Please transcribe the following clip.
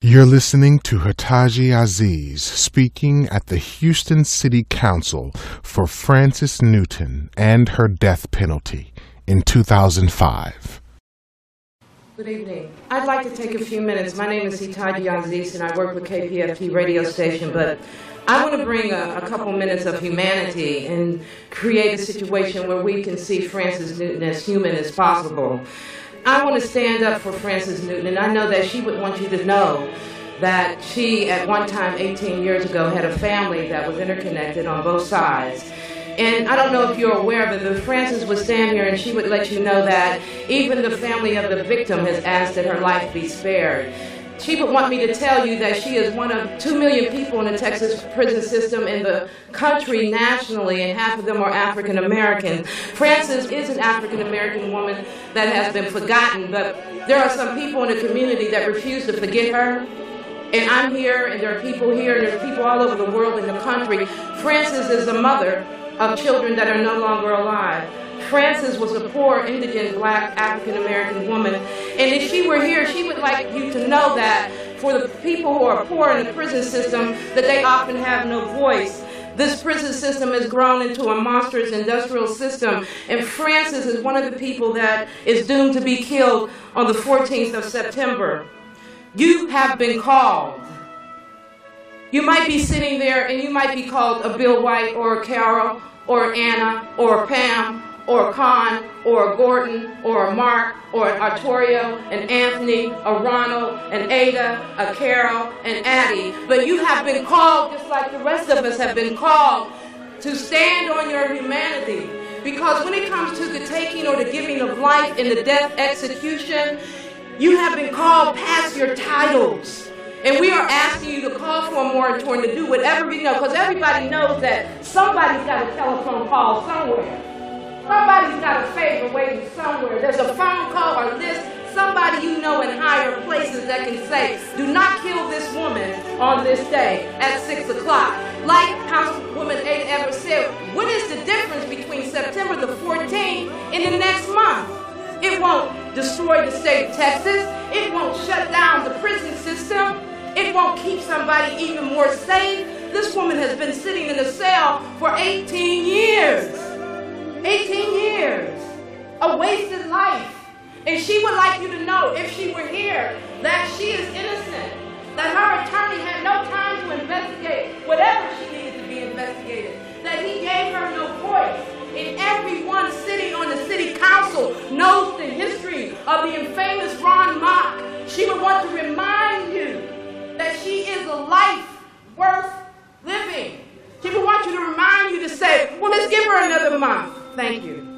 You're listening to Hataji Aziz speaking at the Houston City Council for Frances Newton and her death penalty in 2005. Good evening. I'd like to take a few minutes. My name is Hataji Aziz and I work with KPFT radio station, but I want to bring a couple minutes of humanity and create a situation where we can see Frances Newton as human as possible. I want to stand up for Frances Newton, and I know that she would want you to know that she, at one time, 18 years ago, had a family that was interconnected on both sides. And I don't know if you're aware, but Frances would stand here and she would let you know that even the family of the victim has asked that her life be spared. She would want me to tell you that she is one of 2 million people in the Texas prison system in the country nationally, and half of them are African American. Frances is an African American woman that has been forgotten, but there are some people in the community that refuse to forget her. And I'm here, and there are people here, and there are people all over the world in the country. Frances is the mother of children that are no longer alive. Frances was a poor, indigent, black, African-American woman. And if she were here, she would like you to know that for the people who are poor in the prison system, that they often have no voice. This prison system has grown into a monstrous industrial system, and Frances is one of the people that is doomed to be killed on the 14th of September. You have been called. You might be sitting there and you might be called a Bill White or a Carol or Anna or a Pam or a Con or a Gordon or a Mark or an Artorio, an Anthony, a Ronald, an Ada, a Carol, an Addie. But you have been called, just like the rest of us have been called, to stand on your humanity. Because when it comes to the taking or the giving of life in the death execution, you have been called past your titles. And we are asking you to call for a moratorium, to do whatever we know, because everybody knows that somebody's got a telephone call somewhere. Somebody's got a favor waiting somewhere. There's a phone call or list, somebody you know in higher places that can say, do not kill this woman on this day at 6 o'clock. Like Councilwoman Ada Edwards said, what is the difference between September the 14th and the next month? It won't destroy the state of Texas. It won't shut down the prison system. It won't keep somebody even more safe. This woman has been sitting in a cell for 18 years. 18 years. A wasted life. And she would like you to know, if she were here, that she is innocent. That her attorney had no time to investigate whatever she needed to be investigated. That he gave her no voice. And everyone sitting on the city council knows the history of the infamous Ron Mock. She would want to remind you that she is a life worth living. She would want you to remind you to say, well, let's give her another month. Thank you.